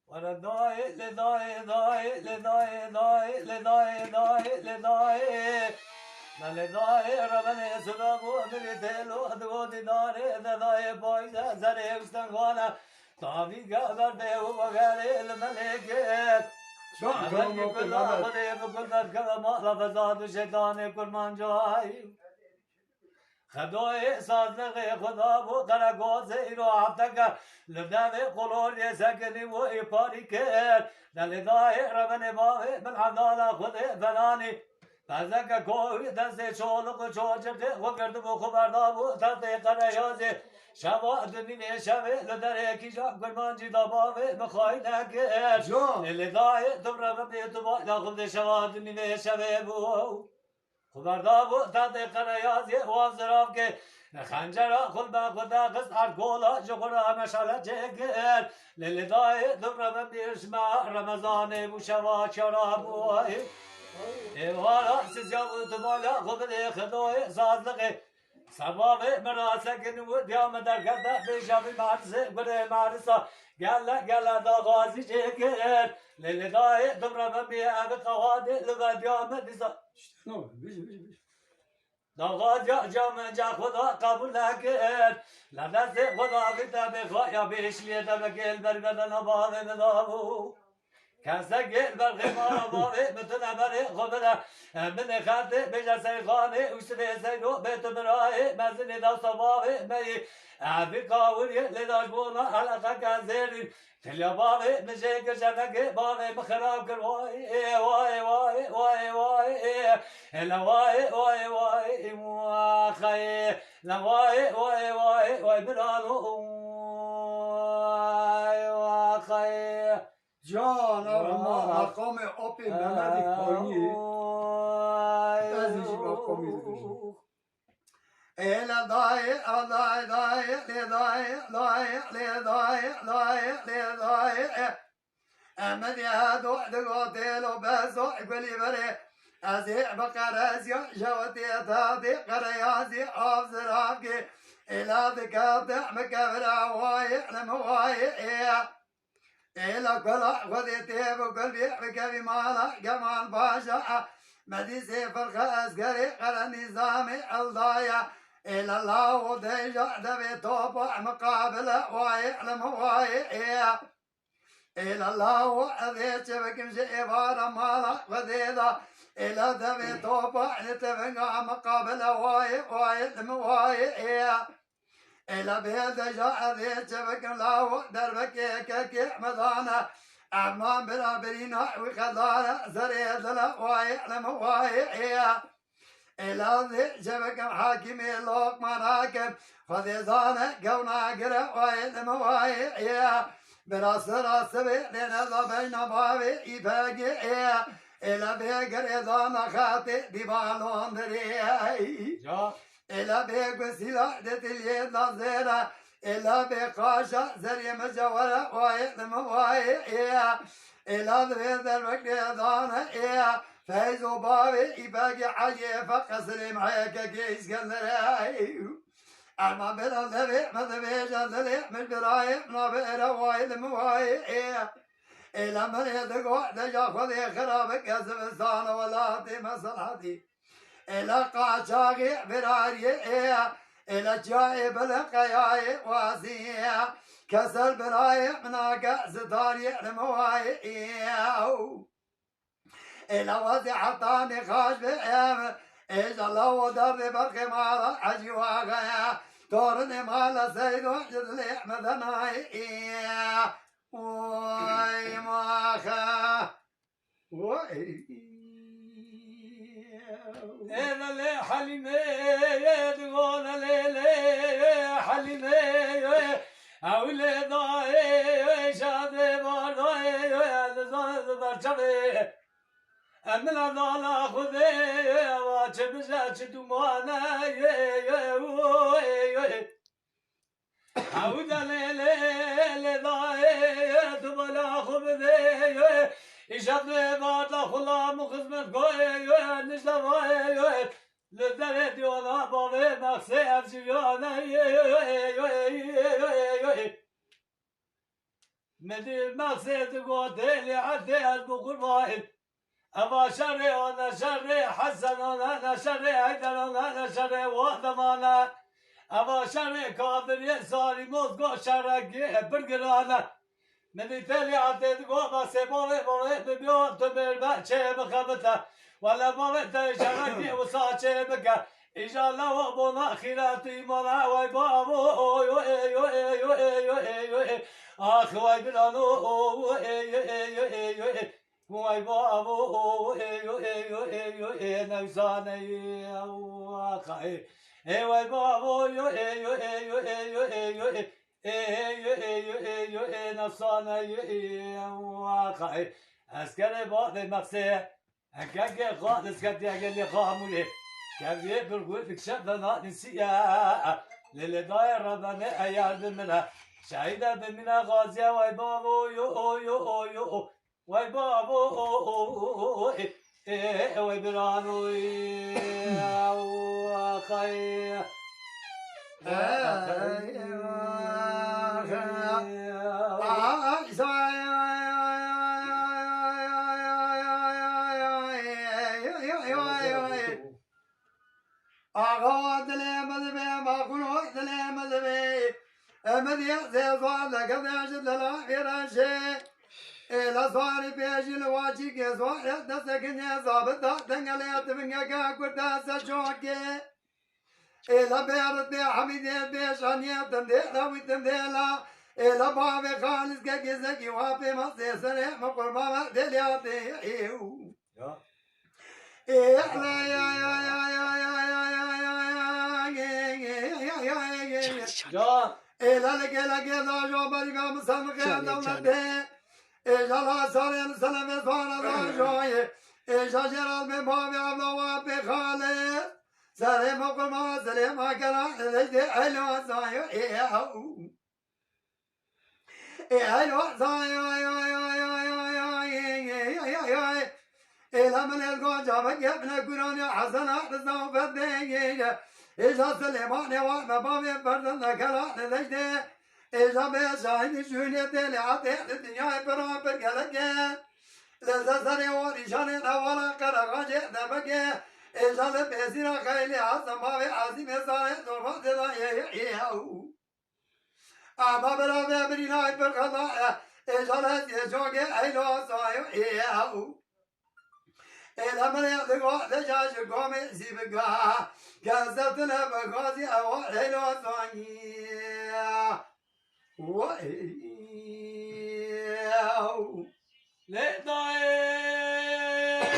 ولا داي لداي داي لداي داي لداي داي لداي لداي ربنا سلامو ملتلو ادغو ديداري لداي بايزا زري استنغانا طابي قدر ديو بغالي الملكات شلون كلامه كل خدي بكل كلام لفظات الشيطان كل من جاي خدوي صادقي خدا بو قرقو زيرو عفتك لبنان قلول يسكني ويباري كير للداي ربني باوي من عدالة خدي فلاني فزك كوي دستي شولق شوجك وقرد بو خبرنا بو تلتي قريازي شبا دنيني شبه لدريكي جاب قرمان جدا باوي مخاينة كير للداي دبر ربني تبا لخد شبا دنيني شبه بو خبردار بود تحت قریازی وازراف که خنجر خود به خدا قصد ارگولا جغرا مشاله جگر للدای دبر بیش ما رمضان بوشوا چرا بوی ایوالا سیزیا بود بالا خود خدای سازلقه سباب مراسکن و دیام در کرده بیشامی مرسه بره مرسا گل دا غازی جگر للدای دبر بی اب قواد لبا دیام دیسا داغا جام جا خدا قبول نکرد لدست خدا بیتا بخوایا بیشلیتا بگل بر بدن باوه بدابو کسا گل بر خمار باوه بتونه بره خبره من خرده بیجا سیخانه اوشته سیرو بیتو برای مزین داستا باوه می عبی قاوری لداش بونا حلقه کزیرین تلیا باوه مشه کشنگه باوه مخراب کر وای وای وای وای وای لا وای وای وای مواخی لا وای وای وای وای برانو وای واخی جان ما مقام اپی ممدی کنی ازش مقامی لا داي داي داي داي داي داي داي داي أمد يا دوح دقوتيل وبزو يقولي بري أزيع بقرازيا جوتي تادي قريازي أفزراكي إلى ذكاتع مكبرا واي لمواي إلى كلا خذيتي بقلبي بكبي مالا جمال باشا مدي سيفر خاسقري قرى نظامي الضايا إلى الله وديجا دبي توبع مقابلة ويعلم ويعيا إلى الله وأذيت بكم شئفار مالا وذيذا إلى دبي توبع نتفنع مقابلة ويعلم ويعيا إلى بيدجا أذيت بكم لاو دربك كي مدانا أمام برابرينا وخضانا زريد لا ويعلم ويعيا إلى ذي جبكم حاكمي لوك مناكم فذيزانا قونا قرأ ويعلم ويعيا براس راس لنا بين بابي إفاقيا إلى بيقر إذانا خاطئ ديبالون دريعي إلى بيقر سلاحدة اليد نظيرة إلى بقاشة زري مجورة ويعلم ويعيا إلى ذي ذربك إذانا إيا فايزو بابي إباقي عجيفة قصري معيك كيس قلري أما بلا ذبي مذبي جلدي من براي نبير ويعلم ويعيا إلى من يدقوا دجا خذي خرابك يزبستان ولا تمسلاتي إلى قاشاقي براري إيا إلى جايب القياي واسيا كسر براي مناك ستاري المواي إلى وزي حطاني خاش بإيام إيش الله ودرب بالخمارة عجي واغيا تورني مال سيد وحجد لي مدناي واي ماخا واي إذا لي حليمي يدغون لي حليمي أو لي ضاي شادي برداي زاد برشبي أمنا ضالا خذي واتشبزا تدمانا عودا لي ضاي تبلا خبذي إشاد بعد خلا مخزمت قوي نشلا واي لذلك يونا بابي مقصي أبجيونا مدير مقصي تقول لي عدي البقر أبا شري وأنا شري حسن وأنا شري هيدر وأنا شري وثمانة أبا شري كافر يساري موسكو شرقي برقرانا من تالي عدد قوة سيبولي بولي ببيوت بالبحشي بخبتها ولا بولي شرقي وصاشي بكا إجا الله وبونا خيراتي منا ويبابو آخ ويبرانو وای بابو نوزانه واقعی وای بابو نفسانه واقعی اسکر بعد مقصه هنگه قاد اسکتی اگلی خامولی کبیه برگوی فکشت لنا نسیه للدای ربانه ایار بمنا شهیده بمنا غازیه وای بابو وای بابو وای برانو خیر آقا دلم مذبی ما کنو دلم مذبی مدی زیزوان لگم نشد للاخیرشه لصواري بيجي الواجي كيزوار دسكن يا ظابط دنقليت من كاكور داس شوكي إلا بيرد بي حميدي بيشانية تنديلا ويتنديلا إلا بابي خالص كيزكي وابي مصي سريع مقر ماما دلياتي إحلا يا إلا لك لا جو بريقا مسامقيا دولتي إجا سارين سلام سوانا راجوي إجا جرال من بابي عبدالله بخالي سلام وقل ما سلام كلا لجدي حلوة سايو حلوة سايو إلا من القوة جابك يا ابن القرآن حسنا حسنا وفتنين إجا سليمان وعما بابي بردنا كلا لجدي إذا ما شاهد شوني تلي عطي الدنيا برابر كلكي لذا سري وريشان الأولا كرغاجي دبكي إذا لبسينا خيلي عصم بابي عظيم صالح دورما دلا يهو أما برابي برينا برخلا إذا لسي شوكي أيلو صايو يهو إذا من يدقوا لجاج قومي سيبقا كذبتنا بقاسي أول أيلو صايو لداي